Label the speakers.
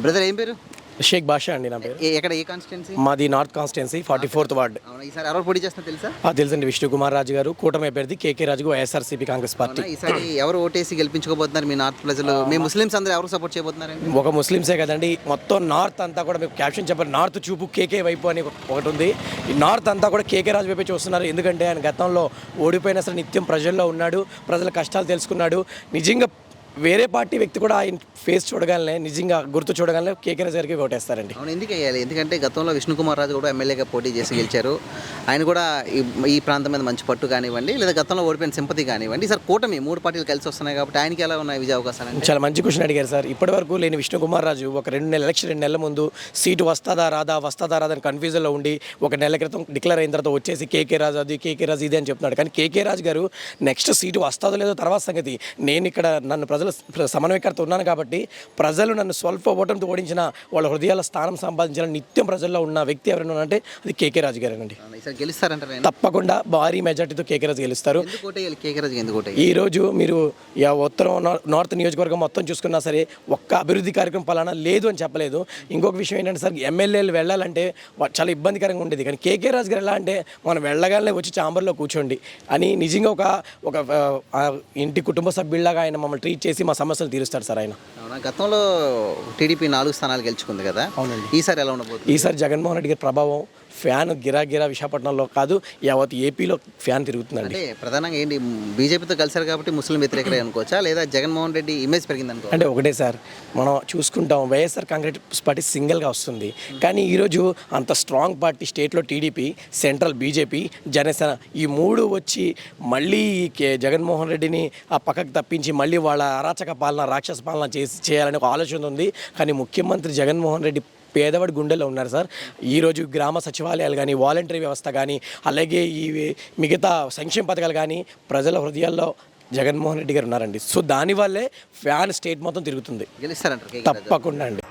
Speaker 1: Brother ఏం పేరు?
Speaker 2: షేక్ బాషా అండి నా పేరు.
Speaker 1: ఎక్కడ ఏ కాన్స్టిట్యున్సీ?
Speaker 2: మాది నార్త్ కాన్స్టిట్యున్సీ 44th వార్డ్.
Speaker 1: అవునా, ఈసారి ఎవరు పోటీ చేస్తున్నా తెలుసా?
Speaker 2: తెలుసండి, విష్ణు కుమార్ రాజు గారు, కూటమి అభ్యర్థి కేకే రాజు, వైఎస్ఆర్సీపీ కాంగ్రెస్ పార్టీ.
Speaker 1: అవునా, ఈసారి ఎవరు ఓటేసి గెలిపించుకోబోతున్నారు మీ నార్త్ ప్రజలు? మీ ముస్లిమ్స్ అందరూ ఎవరు సపోర్ట్ చేయబోతున్నారండి?
Speaker 2: ఒక ముస్లింసే కదండి, మొత్తం నార్త్ అంతా కూడా మీకు క్యాప్షన్ చెప్పారు, నార్త్ చూపు కేకే వైపు అని ఒకటి ఉంది. ఈ నార్త్ అంతా కూడా కేకే రాజు వైపే చూస్తున్నారు. ఎందుకంటే ఆయన గతంలో ఓడిపోయినా సరే నిత్యం ప్రజల్లో ఉన్నాడు, ప్రజల కష్టాలు తెలుసుకున్నాడు. నిజంగా వేరే పార్టీ వ్యక్తి కూడా ఆయన ఫేస్ చూడగానే, నిజంగా గుర్తు చూడగానే కేకే రాజు గారికి ఓటేస్తారండి.
Speaker 1: అవును, ఎందుకు వేయాలి? ఎందుకంటే గతంలో విష్ణు కుమార్ రాజు కూడా ఎమ్మెల్యేగా పోటీ చేసి గెలిచారు. ఆయన కూడా ఈ ప్రాంతం మీద మంచి పట్టు కానివ్వండి, లేదా గతంలో ఓడిపోయిన సింపతి కానివ్వండి. ఈసారి కూటమి 3 పార్టీలు కలిసి వస్తున్నాయి కాబట్టి ఆయనకి ఎలా ఉన్నాయి విజయ అవకాశాలు?
Speaker 2: చాలా మంచి క్వశ్చన్ అడిగారు సార్. ఇప్పటివరకు లేని విష్ణు కుమార్ రాజు ఒక 2 నెలల ముందు సీటు వస్తుందా రాదా అని కన్ఫ్యూజన్లో ఉండి, ఒక నెల క్రితం డిక్లేర్ అయిన తర్వాత వచ్చేసి కేకే రాజు అది, కేకే రాజు ఇది అని చెప్తున్నాడు. కానీ కేకే రాజు గారు నెక్స్ట్ సీటు వస్తుందో లేదో తర్వాత సంగతి. నేను ఇక్కడ నన్ను ప్రజల సమన్వయకర్త ఉన్నాను కాబట్టి, ప్రజలు నన్ను స్వల్ప ఓటంతో ఓడించిన, వాళ్ళ హృదయాల స్థానం సంపాదించిన, నిత్యం ప్రజల్లో ఉన్న వ్యక్తి ఎవరైనా అంటే అది కేకే రాజు గారేనండి.
Speaker 1: ఈసారి గెలుస్తారంటారు?
Speaker 2: తప్పకుండా భారీ మెజార్టీతో కేకే రాజు గెలుస్తారు. ఈ రోజు మీరు ఉత్తరం నార్త్ నియోజకవర్గం మొత్తం చూసుకున్నా సరే ఒక్క అభివృద్ధి కార్యక్రమం పలానా లేదు అని చెప్పలేదు. ఇంకొక విషయం ఏంటంటే సార్, ఎమ్మెల్యేలు వెళ్ళాలంటే చాలా ఇబ్బందికరంగా ఉండేది. కానీ కేకే రాజు గారు ఎలా అంటే, మనం వెళ్ళగానే వచ్చి ఛాంబర్లో కూర్చోండి అని నిజంగా ఒక ఇంటి కుటుంబ సభ్యుల్లాగా ఆయన మమ్మల్ని ట్రీట్ చేసి మా సమస్యలు తీరుస్తారు సార్ ఆయన.
Speaker 1: అవునా, గతంలో టీడీపీ 4 స్థానాలు గెలుచుకుంది కదా. అవునండి. ఈసారి ఎలా ఉండబోతుంది?
Speaker 2: ఈసారి జగన్మోహన్ రెడ్డి గారి ప్రభావం ఫ్యాన్ గిరా విశాఖపట్నంలో కాదు, యావత్ ఏపీలో ఫ్యాన్ తిరుగుతుందండి.
Speaker 1: అంటే ప్రధానంగా ఏంటి, బీజేపీతో కలిసారు కాబట్టి ముస్లిం వ్యతిరేకత అనుకోవచ్చా, లేదా జగన్మోహన్ రెడ్డి ఇమేజ్ పెరిగింది అనుకో?
Speaker 2: అంటే ఒకటే సార్, మనం చూసుకుంటాం వైఎస్ఆర్ కాంగ్రెస్ పార్టీ సింగిల్గా వస్తుంది. కానీ ఈరోజు అంత స్ట్రాంగ్ పార్టీ స్టేట్లో టీడీపీ, సెంట్రల్ బీజేపీ, జనసేన, ఈ 3 వచ్చి మళ్ళీ జగన్మోహన్ రెడ్డిని ఆ పక్కకు తప్పించి మళ్ళీ వాళ్ళ అరాచక పాలన, రాక్షస పాలన చేయాలని ఒక ఆలోచన ఉంది. కానీ ముఖ్యమంత్రి జగన్మోహన్ రెడ్డి పేదవాడి గుండెల్లో ఉన్నారు సార్. ఈరోజు గ్రామ సచివాలయాలు కానీ, వాలంటరీ వ్యవస్థ కానీ, అలాగే ఈ మిగతా సంక్షేమ పథకాలు కానీ ప్రజల హృదయాల్లో జగన్మోహన్ రెడ్డి గారు ఉన్నారండి. సో దానివల్లే ఫ్యాన్ స్టేట్ మొత్తం తిరుగుతుంది.
Speaker 1: గెలుస్తారంటారు?
Speaker 2: తప్పకుండా అండి.